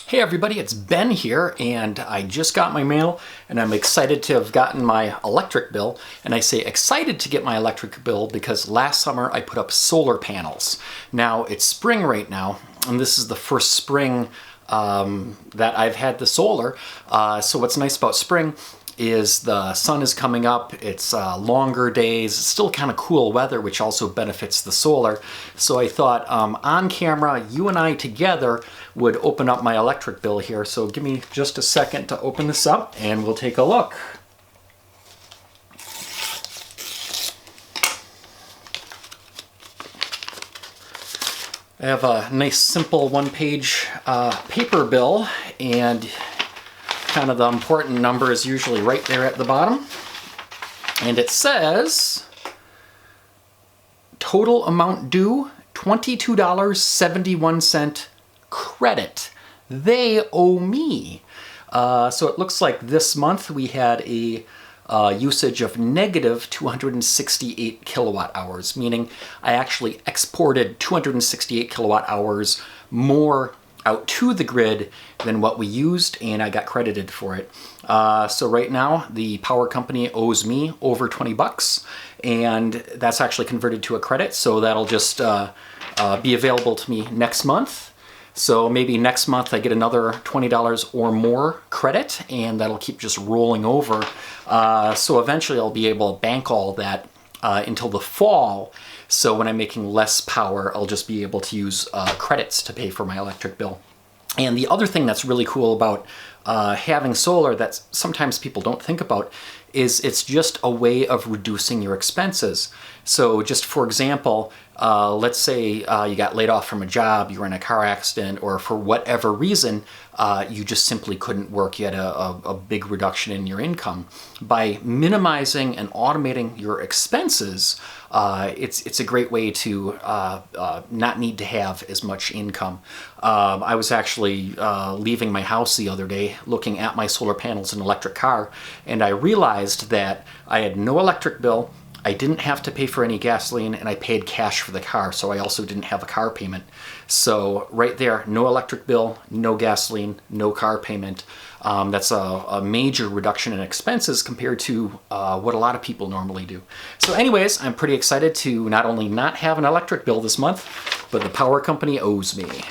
Hey everybody, it's Ben here, and I just got my mail, and I'm excited to have gotten my electric bill. And I say excited to get my electric bill because last summer I put up solar panels. Now it's spring right now, and this is the first spring that I've had the solar. So what's nice about spring is the sun is coming up, it's longer days, it's still kind of cool weather, which also benefits the solar. So I thought on camera, you and I together would open up my electric bill here. So give me just a second to open this up and we'll take a look. I have a nice simple one-page paper bill, and kind of the important number is usually right there at the bottom. And it says, total amount due, $22.71 credit. They owe me. So it looks like this month we had a usage of negative 268 kilowatt hours, meaning I actually exported 268 kilowatt hours more out to the grid than what we used, and I got credited for it. So right now the power company owes me over 20 bucks, and that's actually converted to a credit, so that'll just be available to me next month. So maybe next month I get another $20 or more credit, and that'll keep just rolling over. So eventually I'll be able to bank all that until the fall. So when I'm making less power, I'll just be able to use credits to pay for my electric bill. And the other thing that's really cool about having solar that sometimes people don't think about is it's just a way of reducing your expenses. So just for example, let's say you got laid off from a job, you were in a car accident, or for whatever reason, you just simply couldn't work. You had a big reduction in your income. By minimizing and automating your expenses, it's a great way to not need to have as much income. I was actually leaving my house the other day looking at my solar panels and electric car, and I realized that I had no electric bill, I didn't have to pay for any gasoline, and I paid cash for the car, so I also didn't have a car payment. So right there, no electric bill, no gasoline, no car payment. That's a major reduction in expenses compared to what a lot of people normally do. So anyways, I'm pretty excited to not only not have an electric bill this month, but the power company owes me.